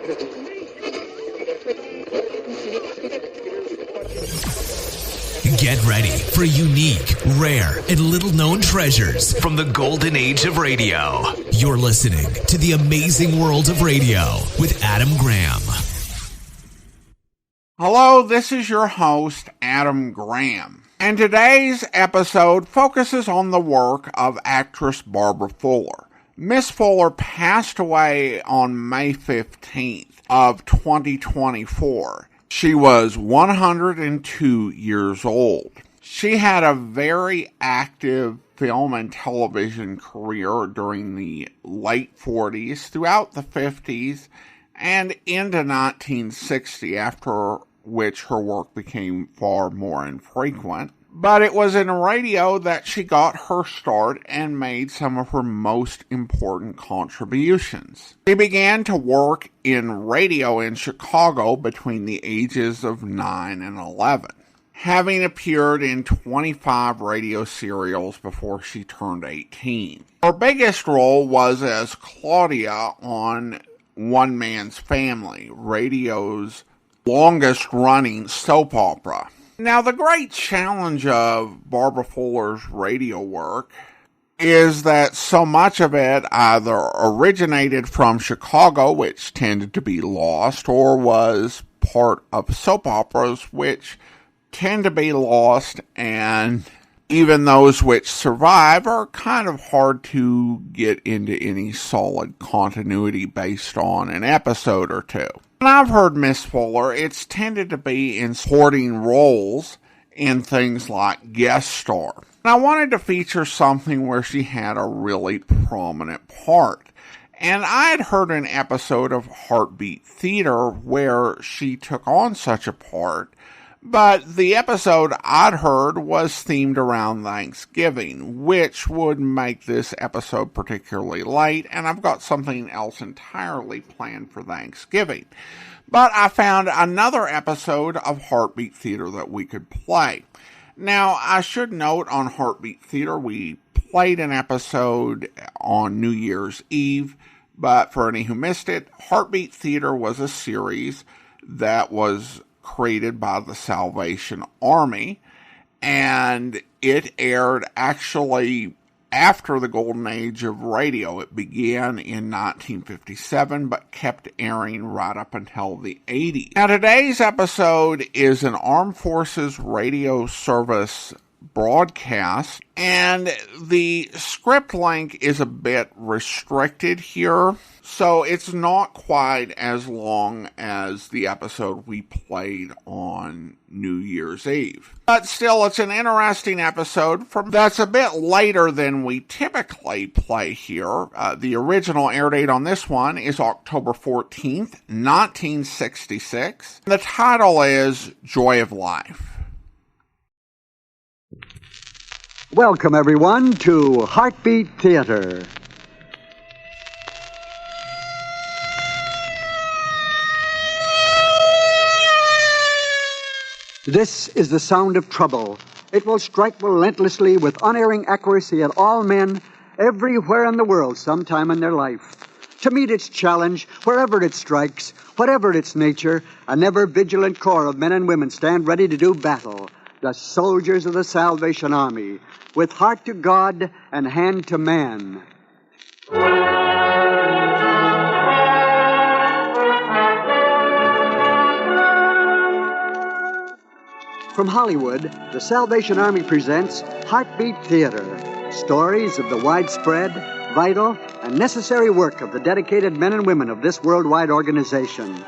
Get ready for unique, rare, and little-known treasures from the golden age of radio. You're listening to The Amazing World of Radio with Adam Graham. Hello, this is your host, Adam Graham. And today's episode focuses on the work of actress Barbara Fuller. Miss Fuller passed away on May 15th of 2024. She was 102 years old. She had a very active film and television career during the late 40s, throughout the 50s, and into 1960, after which her work became far more infrequent. But it was in radio that she got her start and made some of her most important contributions. She began to work in radio in Chicago between the ages of 9 and 11, having appeared in 25 radio serials before she turned 18. Her biggest role was as Claudia on One Man's Family, radio's longest-running soap opera. Now, the great challenge of Barbara Fuller's radio work is that so much of it either originated from Chicago, which tended to be lost, or was part of soap operas, which tend to be lost, and even those which survive are kind of hard to get into any solid continuity based on an episode or two. When I've heard Miss Fuller, it's tended to be in supporting roles in things like guest star. And I wanted to feature something where she had a really prominent part. And I had heard an episode of Heartbeat Theater where she took on such a part, but the episode I'd heard was themed around Thanksgiving, which would make this episode particularly late, and I've got something else entirely planned for Thanksgiving. But I found another episode of Heartbeat Theater that we could play. Now, I should note on Heartbeat Theater, we played an episode on New Year's Eve, but for any who missed it, Heartbeat Theater was a series that was created by the Salvation Army, and it aired actually after the golden age of radio. It began in 1957, but kept airing right up until the 80s. Now, today's episode is an Armed Forces Radio Service broadcast, and the script length is a bit restricted here, so it's not quite as long as the episode we played on New Year's Eve. But still, it's an interesting episode that's a bit later than we typically play here. The original air date on this one is October 14th, 1966. The title is Joy of Life. Welcome, everyone, to Heartbeat Theater. This is the sound of trouble. It will strike relentlessly with unerring accuracy at all men everywhere in the world sometime in their life. To meet its challenge, wherever it strikes, whatever its nature, an ever-vigilant corps of men and women stand ready to do battle. The soldiers of the Salvation Army, with heart to God and hand to man. From Hollywood, the Salvation Army presents Heartbeat Theater, stories of the widespread, vital, and necessary work of the dedicated men and women of this worldwide organization.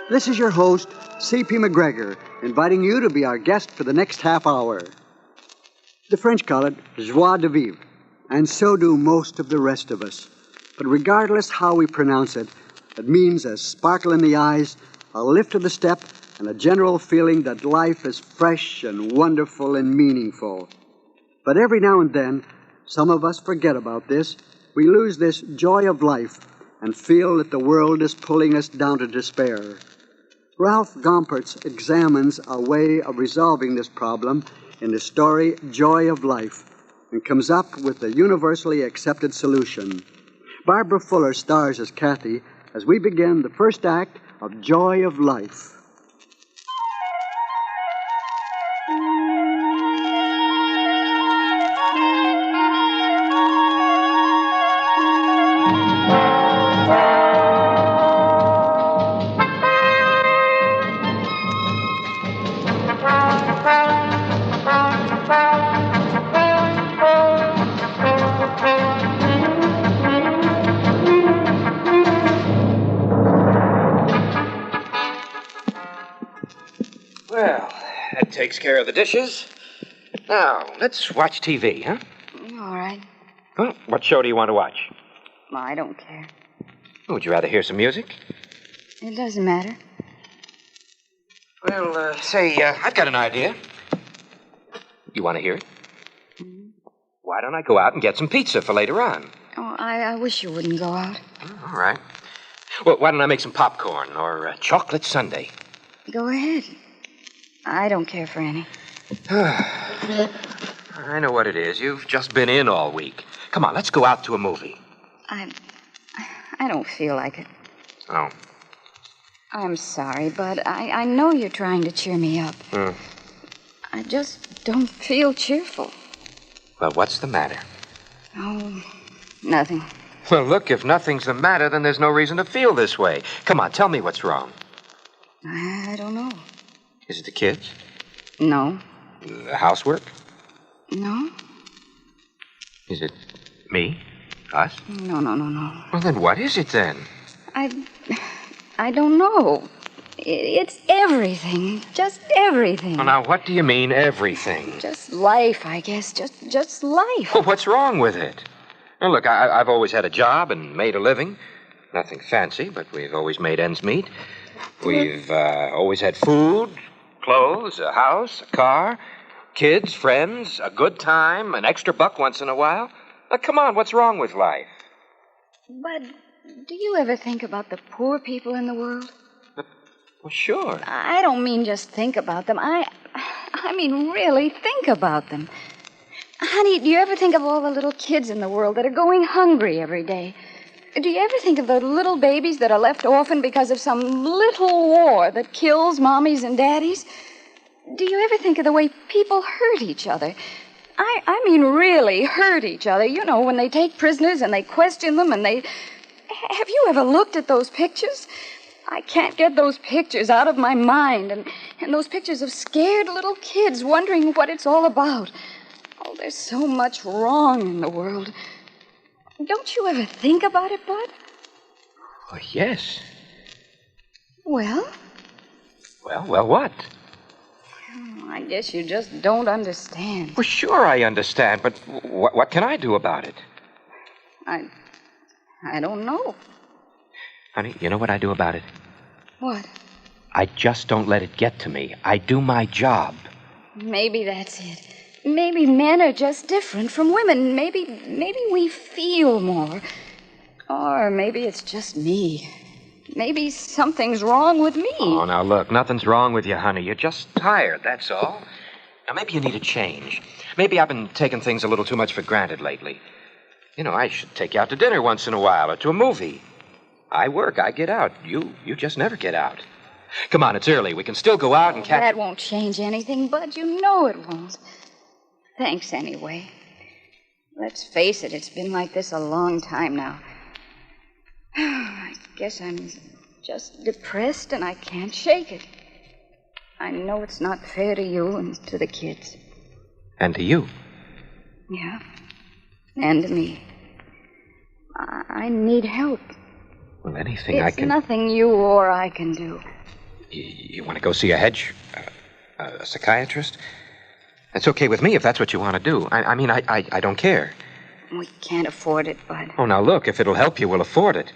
This is your host, C.P. McGregor, inviting you to be our guest for the next half hour. The French call it joie de vivre, and so do most of the rest of us. But regardless how we pronounce it, it means a sparkle in the eyes, a lift of the step, and a general feeling that life is fresh and wonderful and meaningful. But every now and then, some of us forget about this. We lose this joy of life and feel that the world is pulling us down to despair. Ralph Gompertz examines a way of resolving this problem in the story Joy of Life and comes up with a universally accepted solution. Barbara Fuller stars as Kathy, as we begin the first act of Joy of Life. Well, that takes care of the dishes. Now, let's watch TV, huh? All right. Well, what show do you want to watch? Well, I don't care. Would you rather hear some music? It doesn't matter. Well, I've got an idea. You want to hear it? Mm-hmm. Why don't I go out and get some pizza for later on? Oh, I wish you wouldn't go out. Oh, all right. Well, why don't I make some popcorn or a chocolate sundae? Go ahead. I don't care for any. I know what it is. You've just been in all week. Come on, let's go out to a movie. I don't feel like it. Oh. I'm sorry, but I know you're trying to cheer me up. I just don't feel cheerful. Well, what's the matter? Oh, nothing. Well, look, if nothing's the matter, then there's no reason to feel this way. Come on, tell me what's wrong. I don't know. Is it the kids? No. The housework? No? Is it me? Us? No. Well, then what is it then? I don't know. It's everything. Just everything. Well, now, what do you mean, everything? Just life, I guess. Just life. Well, what's wrong with it? Well, look, I've always had a job and made a living. Nothing fancy, but we've always made ends meet. We've always had food, clothes, a house, a car, kids, friends, a good time, an extra buck once in a while. Now, come on, what's wrong with life? But do you ever think about the poor people in the world? Well, sure. I don't mean just think about them. I mean really think about them. Honey, do you ever think of all the little kids in the world that are going hungry every day? Do you ever think of the little babies that are left orphaned because of some little war that kills mommies and daddies? Do you ever think of the way people hurt each other? I mean really hurt each other. You know, when they take prisoners and they question them and they... Have you ever looked at those pictures? I can't get those pictures out of my mind. And those pictures of scared little kids wondering what it's all about. Oh, there's so much wrong in the world. Don't you ever think about it, Bud? Well, yes. Well? Well, what? Oh, I guess you just don't understand. Well, sure I understand, but what can I do about it? I don't know. Honey, you know what I do about it? What? I just don't let it get to me. I do my job. Maybe that's it. Maybe men are just different from women. Maybe we feel more. Or maybe it's just me. Maybe something's wrong with me. Oh, now look, nothing's wrong with you, honey. You're just tired, that's all. Now, maybe you need a change. Maybe I've been taking things a little too much for granted lately. You know, I should take you out to dinner once in a while or to a movie. I work, I get out. You just never get out. Come on, it's early. We can still go out and catch... That won't change anything, Bud. You know it won't. Thanks anyway. Let's face it, it's been like this a long time now. I guess I'm just depressed and I can't shake it. I know it's not fair to you and to the kids. And to you. Yeah. And to me. I need help. Well, anything I can... It's nothing you or I can do. You want to go see a psychiatrist? That's okay with me if that's what you want to do. I mean, I don't care. We can't afford it, Bud. Oh, now look, if it'll help you, we'll afford it.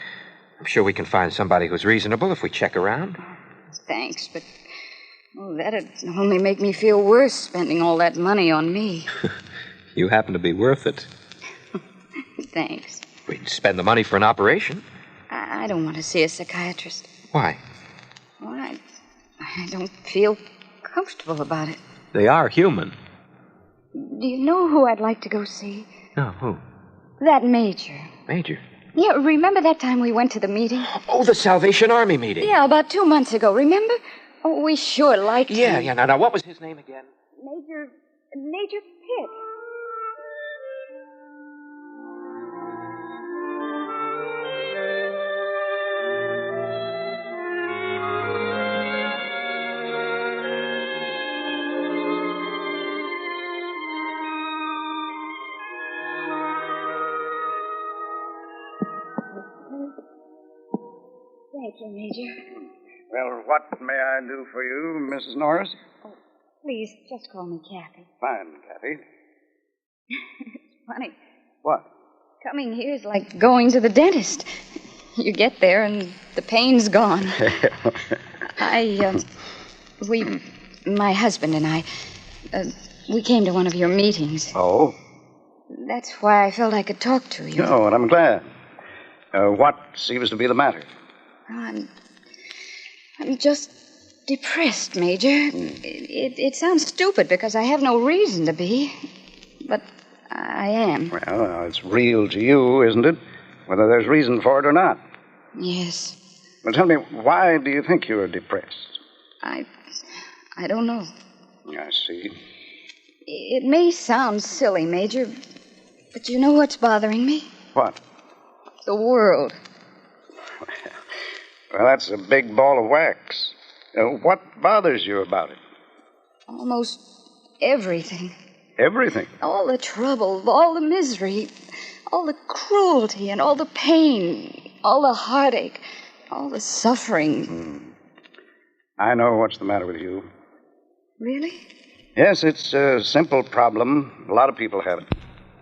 I'm sure we can find somebody who's reasonable if we check around. Thanks, but that'd only make me feel worse spending all that money on me. You happen to be worth it. Thanks. We'd spend the money for an operation. I don't want to see a psychiatrist. Why? Well, I don't feel comfortable about it. They are human. Do you know who I'd like to go see? No, who? That Major. Major? Yeah, remember that time we went to the meeting? Oh, the Salvation Army meeting. Yeah, about 2 months ago, remember? Oh, we sure liked him. Yeah. Now, what was his name again? Major Pitt. Thank you, Major. Well, what may I do for you, Mrs. Norris? Please, just call me Kathy. Fine, Kathy. It's funny. What? Coming here is like going to the dentist. You get there and the pain's gone. My husband and I, we came to one of your meetings. Oh? That's why I felt I could talk to you. Oh, and I'm glad. What seems to be the matter? I'm just depressed, Major. It sounds stupid because I have no reason to be, but I am. Well, it's real to you, isn't it? Whether there's reason for it or not. Yes. Well, tell me, why do you think you're depressed? I don't know. I see. It may sound silly, Major, but you know what's bothering me? What? The world. Well, that's a big ball of wax. What bothers you about it? Almost everything. Everything? All the trouble, all the misery, all the cruelty and all the pain, all the heartache, all the suffering. I know what's the matter with you. Really? Yes, it's a simple problem. A lot of people have it.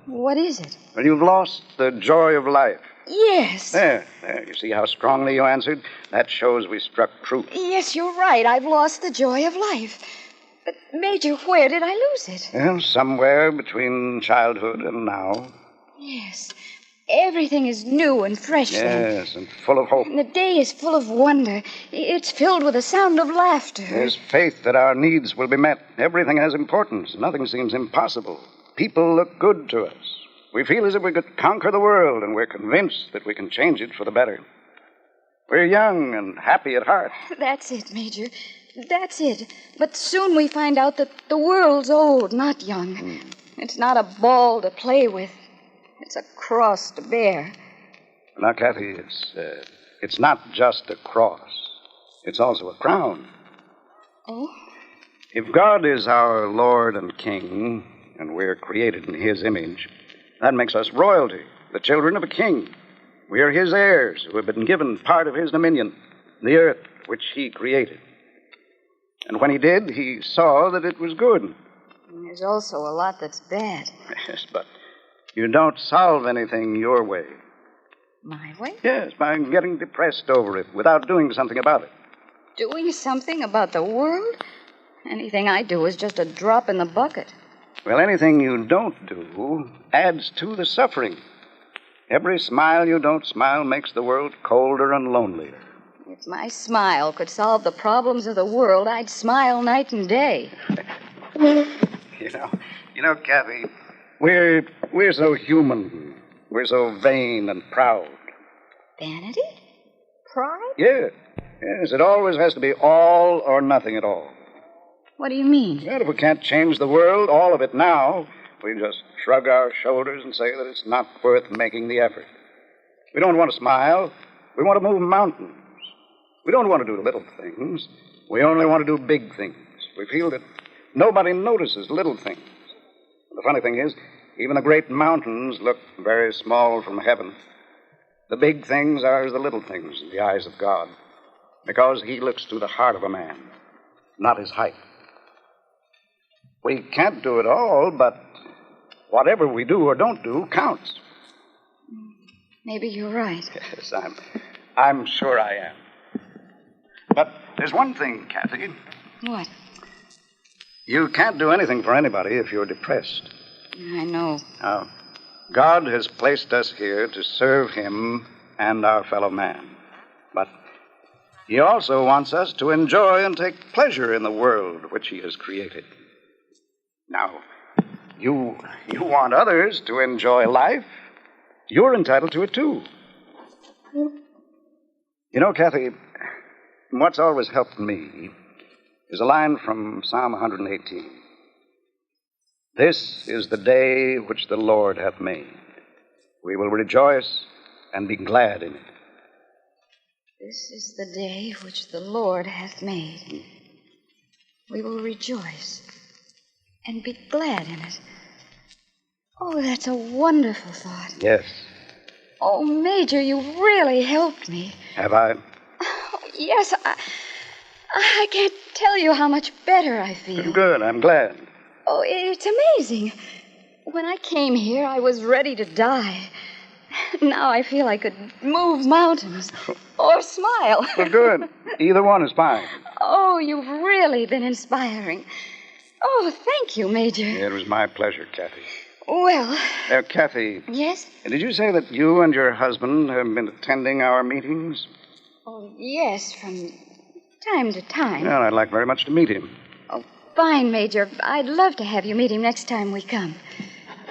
What is it? Well, you've lost the joy of life. Yes. There. You see how strongly you answered? That shows we struck true. Yes, you're right. I've lost the joy of life. But, Major, where did I lose it? Well, somewhere between childhood and now. Yes. Everything is new and fresh then. Yes, and full of hope. And the day is full of wonder. It's filled with the sound of laughter. There's faith that our needs will be met. Everything has importance. Nothing seems impossible. People look good to us. We feel as if we could conquer the world, and we're convinced that we can change it for the better. We're young and happy at heart. That's it, Major. That's it. But soon we find out that the world's old, not young. It's not a ball to play with. It's a cross to bear. Now, Kathy, it's not just a cross. It's also a crown. Oh? If God is our Lord and King, and we're created in His image, that makes us royalty, the children of a king. We are His heirs who have been given part of His dominion, the earth which He created. And when He did, He saw that it was good. There's also a lot that's bad. Yes, but you don't solve anything your way. My way? Yes, by getting depressed over it without doing something about it. Doing something about the world? Anything I do is just a drop in the bucket. Well, anything you don't do adds to the suffering. Every smile you don't smile makes the world colder and lonelier. If my smile could solve the problems of the world, I'd smile night and day. You know, Kathy, we're so human. We're so vain and proud. Vanity? Pride? Yes, it always has to be all or nothing at all. What do you mean? Well, if we can't change the world, all of it now, we just shrug our shoulders and say that it's not worth making the effort. We don't want to smile. We want to move mountains. We don't want to do little things. We only want to do big things. We feel that nobody notices little things. The funny thing is, even the great mountains look very small from heaven. The big things are as the little things in the eyes of God, because He looks through the heart of a man, not his height. We can't do it all, but whatever we do or don't do counts. Maybe you're right. Yes, I'm sure I am. But there's one thing, Kathy. What? You can't do anything for anybody if you're depressed. I know. Now, God has placed us here to serve Him and our fellow man. But He also wants us to enjoy and take pleasure in the world which He has created. Now, you want others to enjoy life. You're entitled to it, too. You know, Kathy, what's always helped me is a line from Psalm 118. This is the day which the Lord hath made. We will rejoice and be glad in it. This is the day which the Lord hath made. We will rejoice and be glad in it. Oh, that's a wonderful thought. Yes. Oh, Major, you really helped me. Have I? Oh, yes, I can't tell you how much better I feel. Good, I'm glad. Oh, it's amazing. When I came here, I was ready to die. Now I feel I could move mountains or smile. Well, good. Either one is fine. Oh, you've really been inspiring. Oh, thank you, Major. It was my pleasure, Kathy. Well... Kathy. Yes? Did you say that you and your husband have been attending our meetings? Oh, yes, from time to time. Well, I'd like very much to meet him. Oh, fine, Major. I'd love to have you meet him next time we come.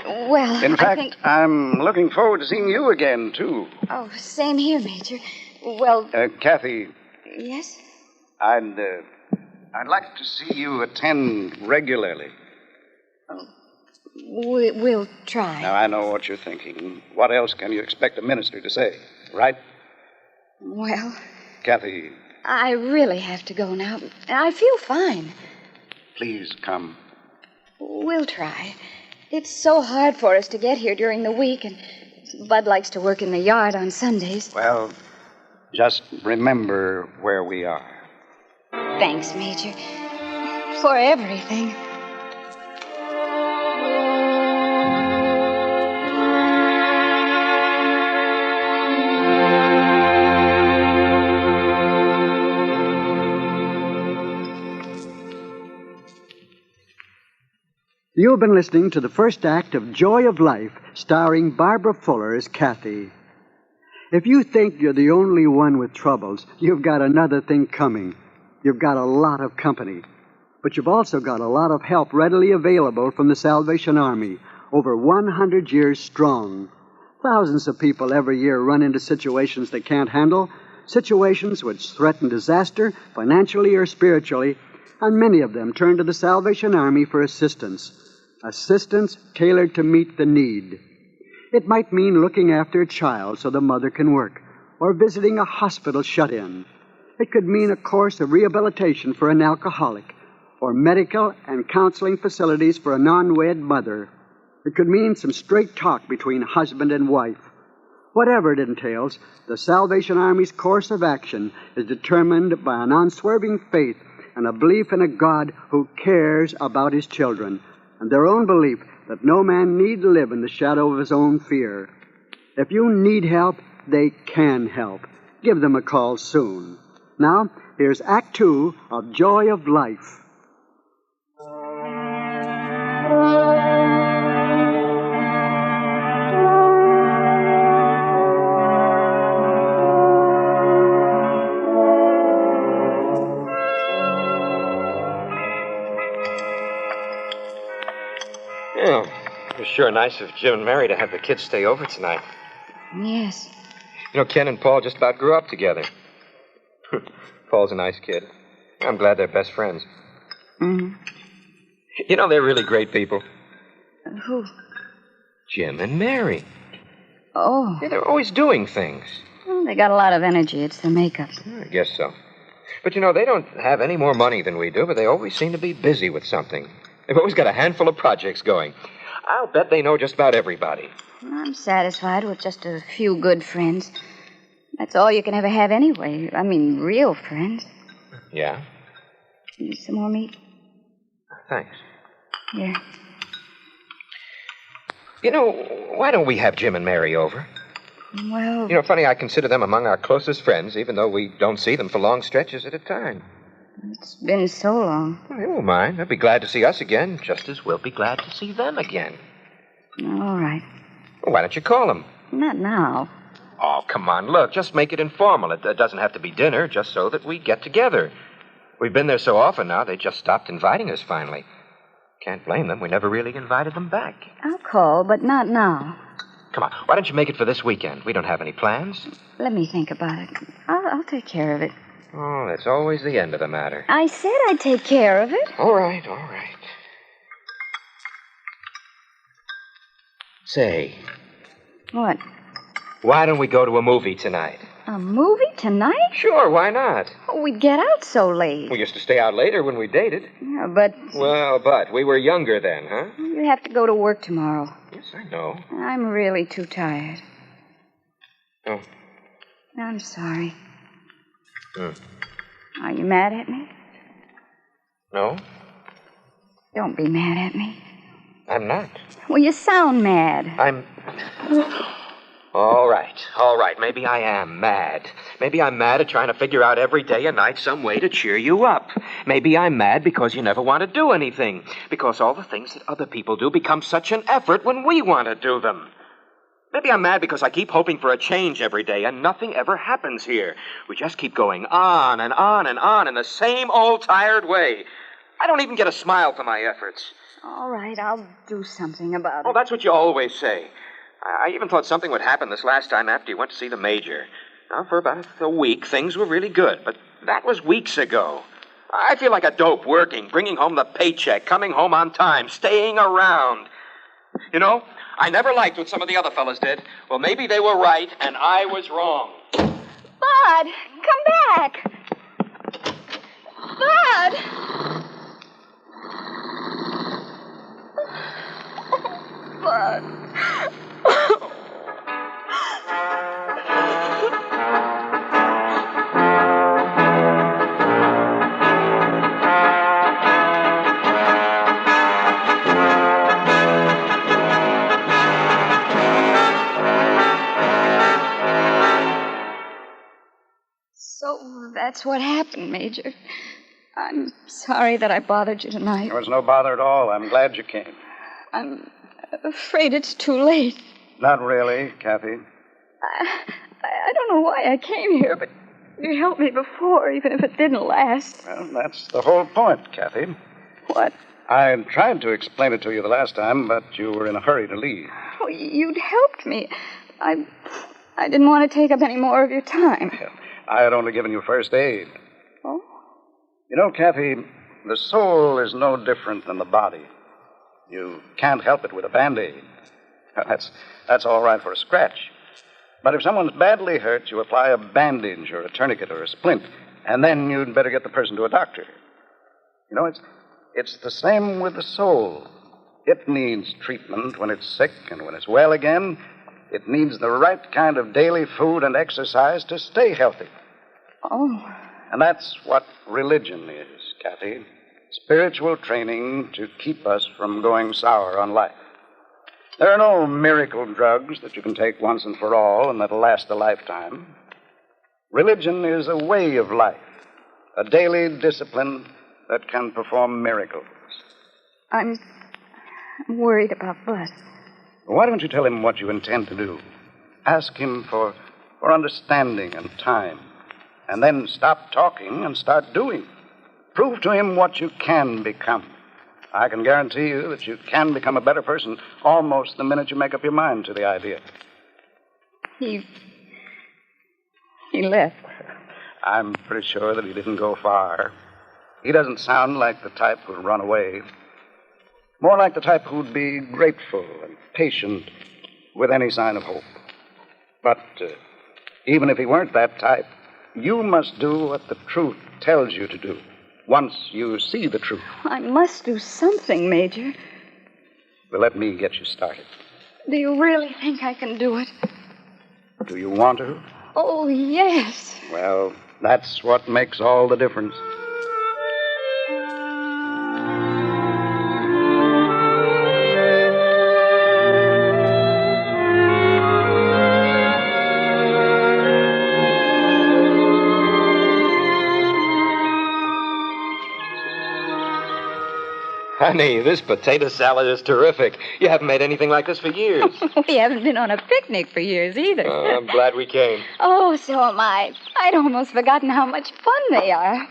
Well, In fact, I think... I'm looking forward to seeing you again, too. Oh, same here, Major. Well... Kathy. Yes? I'd like to see you attend regularly. Oh, we'll try. Now, I know what you're thinking. What else can you expect a minister to say, right? Well... Kathy... I really have to go now. I feel fine. Please come. We'll try. It's so hard for us to get here during the week, and Bud likes to work in the yard on Sundays. Well, just remember where we are. Thanks, Major, for everything. You've been listening to the first act of Joy of Life, starring Barbara Fuller as Kathy. If you think you're the only one with troubles, you've got another thing coming. You've got a lot of company. But you've also got a lot of help readily available from the Salvation Army, over 100 years strong. Thousands of people every year run into situations they can't handle, situations which threaten disaster, financially or spiritually, and many of them turn to the Salvation Army for assistance. Assistance tailored to meet the need. It might mean looking after a child so the mother can work, or visiting a hospital shut-in. It could mean a course of rehabilitation for an alcoholic, or medical and counseling facilities for a non-wed mother. It could mean some straight talk between husband and wife. Whatever it entails, the Salvation Army's course of action is determined by an unswerving faith and a belief in a God who cares about his children, and their own belief that no man need live in the shadow of his own fear. If you need help, they can help. Give them a call soon. Now, here's Act 2 of Joy of Life. Yeah, it was sure nice of Jim and Mary to have the kids stay over tonight. Yes. You know, Ken and Paul just about grew up together. Paul's a nice kid. I'm glad they're best friends. Mm-hmm. You know, they're really great people. Who? Jim and Mary. Oh. Yeah, they're always doing things. Well, they got a lot of energy. It's the makeup. I guess so. But, you know, they don't have any more money than we do, but they always seem to be busy with something. They've always got a handful of projects going. I'll bet they know just about everybody. I'm satisfied with just a few good friends. That's all you can ever have anyway. I mean, real friends. Yeah? Need some more meat? Thanks. Here. You know, why don't we have Jim and Mary over? Well... You know, funny, I consider them among our closest friends, even though we don't see them for long stretches at a time. It's been so long. Well, they won't mind. They'll be glad to see us again, just as we'll be glad to see them again. All right. Well, why don't you call them? Not now. Oh, come on, look, just make it informal. It doesn't have to be dinner, just so that we get together. We've been there so often now, they just stopped inviting us finally. Can't blame them. We never really invited them back. I'll call, but not now. Come on. Why don't you make it for this weekend? We don't have any plans. Let me think about it. I'll take care of it. Oh, that's always the end of the matter. I said I'd take care of it. All right, all right. Say, What? why don't we go to a movie tonight? A movie tonight? Sure, why not? Oh, we'd get out so late. We used to stay out later when we dated. Yeah, but Well, but we were younger then, huh? you have to go to work tomorrow. Yes, I know. I'm really too tired. Oh. I'm sorry. Hmm. Are you mad at me? No, Don't be mad at me. I'm not. Well, you sound mad. I'm... All right. Maybe I am mad. Maybe I'm mad at trying to figure out every day and night some way to cheer you up. Maybe I'm mad because you never want to do anything. Because all the things that other people do become such an effort when we want to do them. Maybe I'm mad because I keep hoping for a change every day and nothing ever happens here. We just keep going on and on and on in the same old tired way. I don't even get a smile for my efforts. All right, I'll do something about it. Oh, that's what you always say. I even thought something would happen this last time after you went to see the major. Now, for about a week, things were really good, but that was weeks ago. I feel like a dope working, bringing home the paycheck, coming home on time, staying around. You know, I never liked what some of the other fellas did. Well, maybe they were right, and I was wrong. Bud, come back. Bud. Bud. So that's what happened, Major. I'm sorry that I bothered you tonight. There was no bother at all. I'm glad you came. I'm afraid it's too late. Not really, Kathy. I don't know why I came here, but you helped me before, even if it didn't last. Well, that's the whole point, Kathy. What? I tried to explain it to you the last time, but you were in a hurry to leave. Oh, you'd helped me. I didn't want to take up any more of your time. I had only given you first aid. Oh? You know, Kathy, the soul is no different than the body. You can't help it with a Band-Aid. That's all right for a scratch. But if someone's badly hurt, you apply a bandage or a tourniquet or a splint, and then you'd better get the person to a doctor. You know, it's the same with the soul. It needs treatment when it's sick, and when it's well again, it needs the right kind of daily food and exercise to stay healthy. Oh. And that's what religion is, Kathy. Spiritual training to keep us from going sour on life. There are no miracle drugs that you can take once and for all and that'll last a lifetime. Religion is a way of life, a daily discipline that can perform miracles. I'm worried about Bud. Why don't you tell him what you intend to do? Ask him for understanding and time. And then stop talking and start doing. Prove to him what you can become. I can guarantee you that you can become a better person almost the minute you make up your mind to the idea. He left. I'm pretty sure that he didn't go far. He doesn't sound like the type who'd run away. More like the type who'd be grateful and patient with any sign of hope. But even if he weren't that type, you must do what the truth tells you to do. Once you see the truth. I must do something, Major. Well, let me get you started. Do you really think I can do it? Do you want to? Oh, yes. Well, that's what makes all the difference. Honey, this potato salad is terrific. You haven't made anything like this for years. We haven't been on a picnic for years either. I'm glad we came. Oh, so am I. I'd almost forgotten how much fun they are.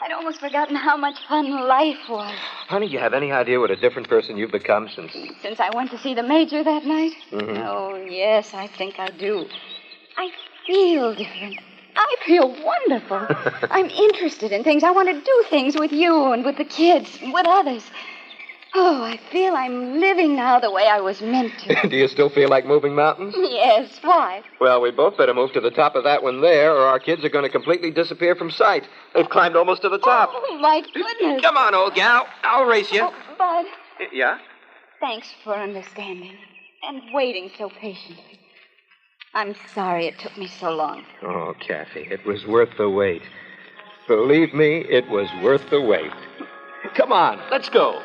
I'd almost forgotten how much fun life was. Honey, you have any idea what a different person you've become since... Since I went to see the Major that night? Mm-hmm. Oh, yes, I think I do. I feel different. I feel wonderful. I'm interested in things. I want to do things with you and with the kids, with others. Oh, I feel I'm living now the way I was meant to. Do you still feel like moving mountains? Yes, why? Well, we both better move to the top of that one there, or our kids are going to completely disappear from sight. They've climbed almost to the top. Oh, my goodness. Come on, old gal. I'll race you. Oh, Bud, Yeah? thanks for understanding and waiting so patiently. I'm sorry it took me so long. Oh, Kathy, it was worth the wait. Believe me, it was worth the wait. Come on, let's go.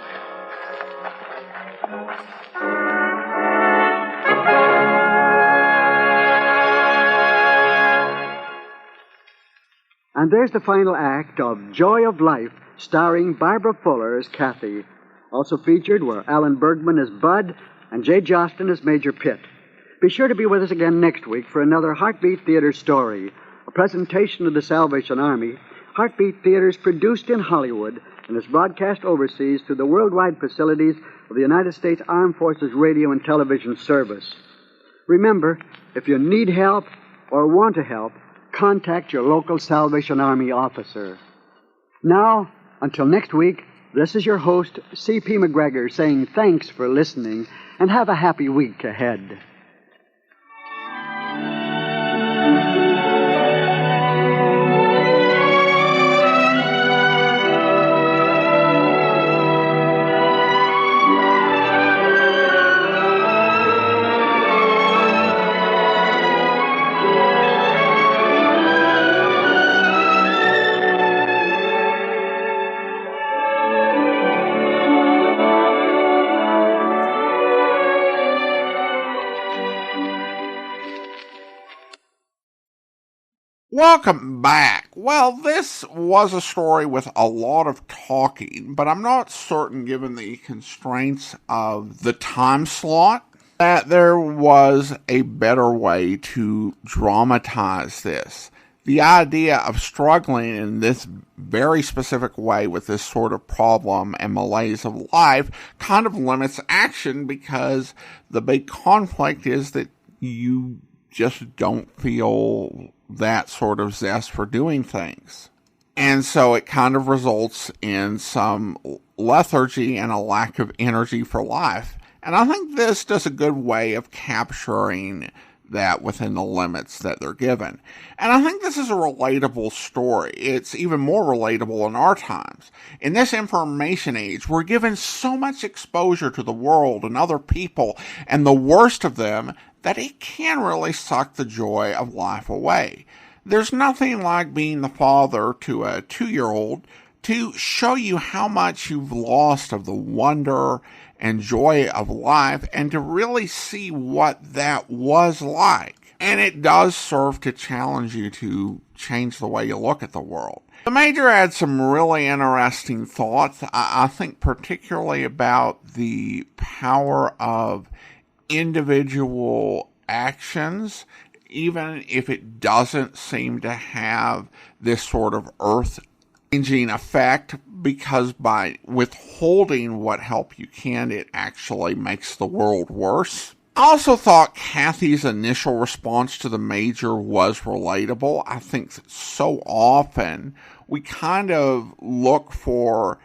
And there's the final act of Joy of Life, starring Barbara Fuller as Kathy. Also featured were Alan Bergman as Bud and J. Jostyn as Major Pitt. Be sure to be with us again next week for another Heartbeat Theater story, a presentation of the Salvation Army. Heartbeat Theater is produced in Hollywood and is broadcast overseas through the worldwide facilities of the United States Armed Forces Radio and Television Service. Remember, if you need help or want to help, contact your local Salvation Army officer. Now, until next week, this is your host, C.P. McGregor, saying thanks for listening and have a happy week ahead. Welcome back. Well, this was a story with a lot of talking, but I'm not certain, given the constraints of the time slot, that there was a better way to dramatize this. The idea of struggling in this very specific way with this sort of problem and malaise of life kind of limits action, because the big conflict is that you just don't feel that sort of zest for doing things. And so it kind of results in some lethargy and a lack of energy for life. And I think this does a good way of capturing that within the limits that they're given. And I think this is a relatable story. It's even more relatable in our times. In this information age, we're given so much exposure to the world and other people, and the worst of them, that it can really suck the joy of life away. There's nothing like being the father to a 2-year-old to show you how much you've lost of the wonder and joy of life, and to really see what that was like. And it does serve to challenge you to change the way you look at the world. The Major had some really interesting thoughts, I think particularly about the power of individual actions, even if it doesn't seem to have this sort of earth-changing effect, because by withholding what help you can, it actually makes the world worse. I also thought Kathy's initial response to the Major was relatable. I think that so often we kind of look for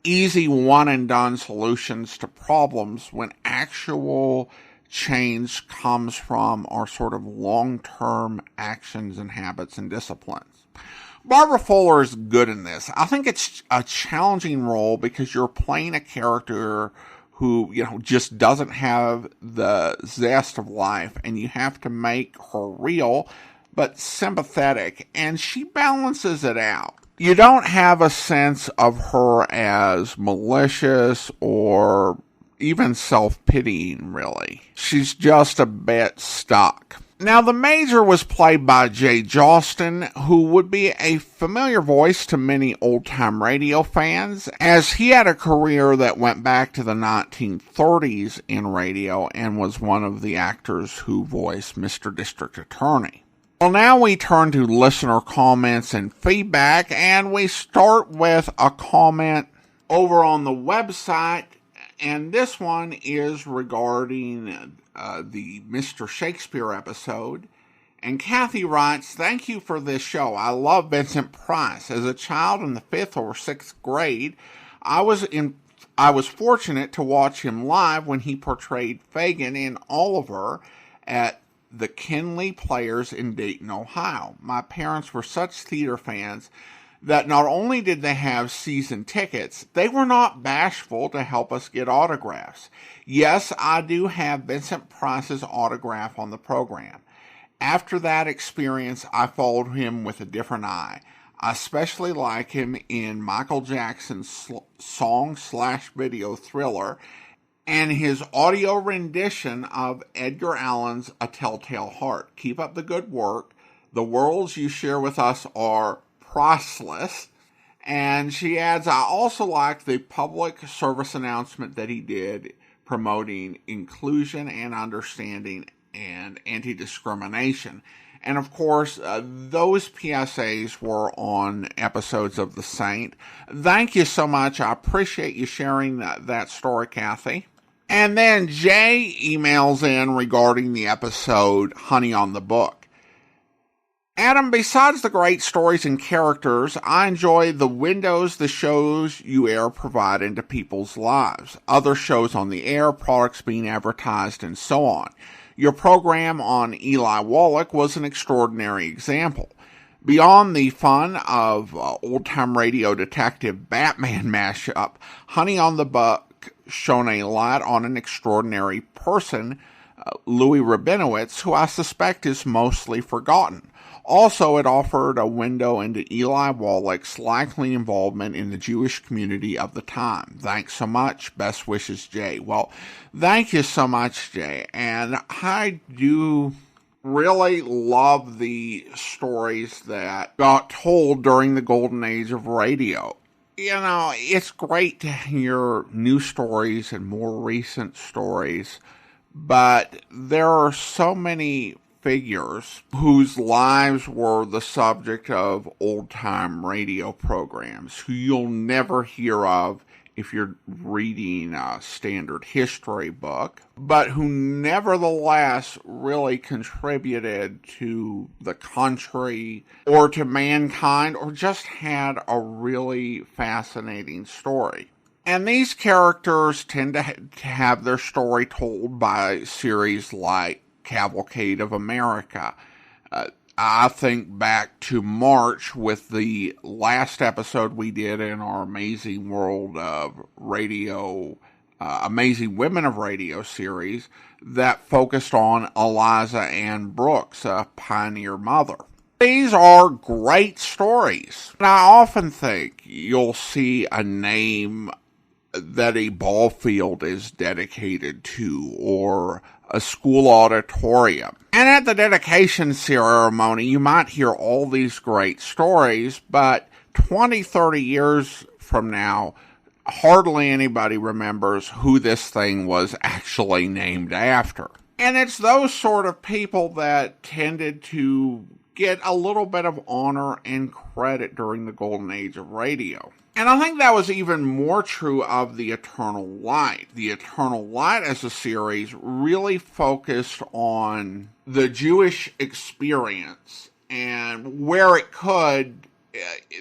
easy one-and-done solutions to problems when actual change comes from our sort of long-term actions and habits and disciplines. Barbara Fuller is good in this. I think it's a challenging role because you're playing a character who, just doesn't have the zest of life, and you have to make her real but sympathetic, and she balances it out. You don't have a sense of her as malicious or even self-pitying, really. She's just a bit stuck. Now, the Major was played by J. Jostyn, who would be a familiar voice to many old-time radio fans, as he had a career that went back to the 1930s in radio and was one of the actors who voiced Mr. District Attorney. Well, now we turn to listener comments and feedback, and we start with a comment over on the website, and this one is regarding the Mr. Shakespeare episode. And Kathy writes, "Thank you for this show. I love Vincent Price. As a child in the 5th or 6th grade, I was fortunate to watch him live when he portrayed Fagin in Oliver at the Kinley Players in Dayton, Ohio. My parents were such theater fans that not only did they have season tickets, they were not bashful to help us get autographs. Yes, I do have Vincent Price's autograph on the program. After that experience, I followed him with a different eye. I especially like him in Michael Jackson's song/video Thriller and his audio rendition of Edgar Allan's A Telltale Heart. Keep up the good work. The worlds you share with us are priceless." And she adds, "I also like the public service announcement that he did promoting inclusion and understanding and anti-discrimination." And of course, those PSAs were on episodes of The Saint. Thank you so much. I appreciate you sharing that story, Kathy. And then Jay emails in regarding the episode Honey on the Book. "Adam, besides the great stories and characters, I enjoy the windows the shows you air provide into people's lives. Other shows on the air, products being advertised, and so on. Your program on Eli Wallach was an extraordinary example. Beyond the fun of old-time radio detective Batman mashup, Honey on the Book shone a light on an extraordinary person, Louis Rabinowitz, who I suspect is mostly forgotten. Also, it offered a window into Eli Wallach's likely involvement in the Jewish community of the time. Thanks so much. Best wishes, Jay." Well, thank you so much, Jay. And I do really love the stories that got told during the golden age of radio. You know, it's great to hear new stories and more recent stories, but there are so many figures whose lives were the subject of old-time radio programs who you'll never hear of if you're reading a standard history book, but who nevertheless really contributed to the country or to mankind or just had a really fascinating story. And these characters tend to have their story told by series like Cavalcade of America. I think back to March with the last episode we did in our Amazing World of Radio, Amazing Women of Radio series that focused on Eliza Ann Brooks, a pioneer mother. These are great stories. And I often think you'll see a name that a ball field is dedicated to or a school auditorium. And at the dedication ceremony, you might hear all these great stories, but 20, 30 years from now, hardly anybody remembers who this thing was actually named after. And it's those sort of people that tended to get a little bit of honor and credit during the golden age of radio. And I think that was even more true of The Eternal Light. The Eternal Light as a series really focused on the Jewish experience and where it could,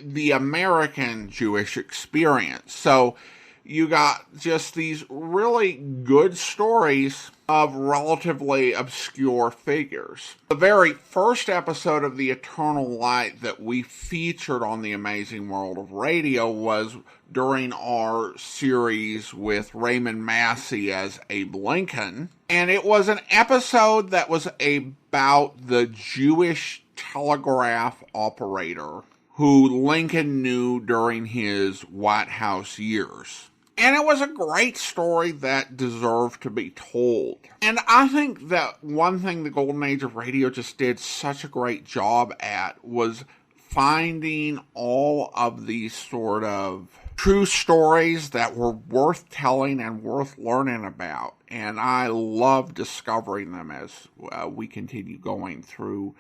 the American Jewish experience. So you got just these really good stories of relatively obscure figures. The very first episode of The Eternal Light that we featured on The Amazing World of Radio was during our series with Raymond Massey as Abe Lincoln. And it was an episode that was about the Jewish telegraph operator who Lincoln knew during his White House years. And it was a great story that deserved to be told. And I think that one thing the Golden Age of Radio just did such a great job at was finding all of these sort of true stories that were worth telling and worth learning about. And I love discovering them as we continue going through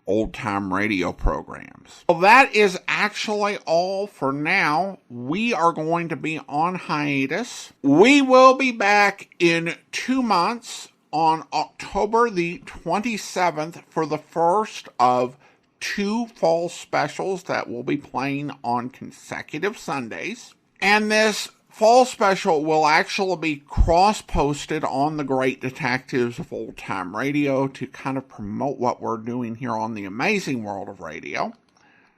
old-time radio programs. Well, that is actually all for now. We are going to be on hiatus. We will be back in 2 months on October the 27th for the first of 2 fall specials that will be playing on consecutive Sundays. And this fall special will actually be cross-posted on the Great Detectives of Old Time Radio to kind of promote what we're doing here on the amazing world of radio.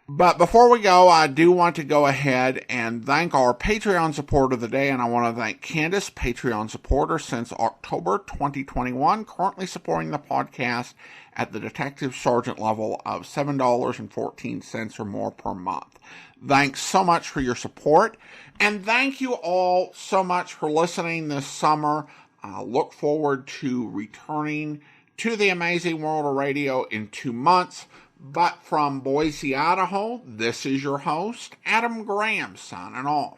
But before we go, I do want to go ahead and thank our Patreon supporter of the day, and I want to thank Candace, Patreon supporter since October 2021, currently supporting the podcast at the Detective Sergeant level of $7.14 or more per month. Thanks so much for your support, and thank you all so much for listening this summer. I look forward to returning to the amazing world of radio in 2 months. But from Boise, Idaho, this is your host, Adam Graham, signing off.